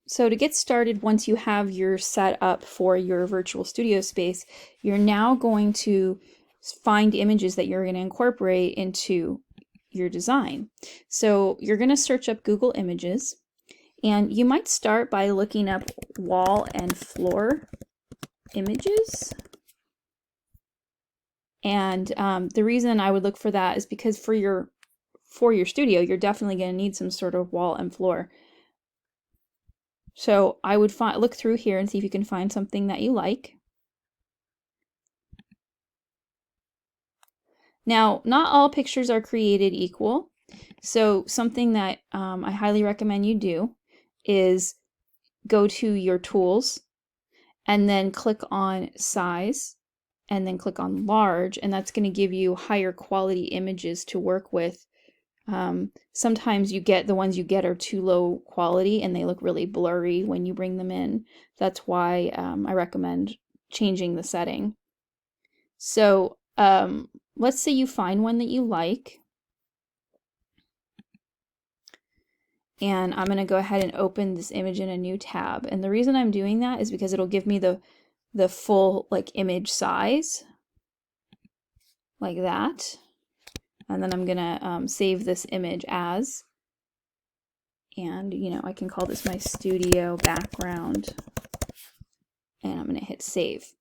So to get started, once you have your set up for your virtual studio space, you're now going to find images that you're going to incorporate into your design. So you're going to search up Google Images, and you might start by looking up wall and floor images. And the reason I would look for that is because for your studio, you're definitely going to need some sort of wall and floor. So I would look through here and see if you can find something that you like. Now, not all pictures are created equal. So something that I highly recommend you do is go to your tools and then click on size and then click on large, and that's going to give you higher quality images to work with. Sometimes the ones you get are too low quality and they look really blurry when you bring them in. That's why I recommend changing the setting. So let's say you find one that you like, and I'm going to go ahead and open this image in a new tab. And the reason I'm doing that is because it'll give me the full image size like that. And then I'm gonna save this image as, and I can call this my studio background, and I'm gonna hit save.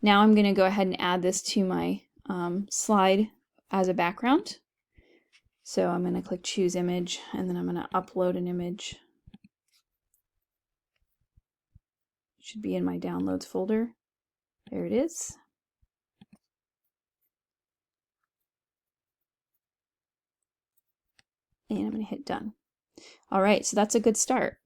Now I'm gonna go ahead and add this to my slide as a background. So I'm gonna click choose image, and then I'm gonna upload an image. It should be in my downloads folder. There it is. And I'm going to hit done. All right, so that's a good start.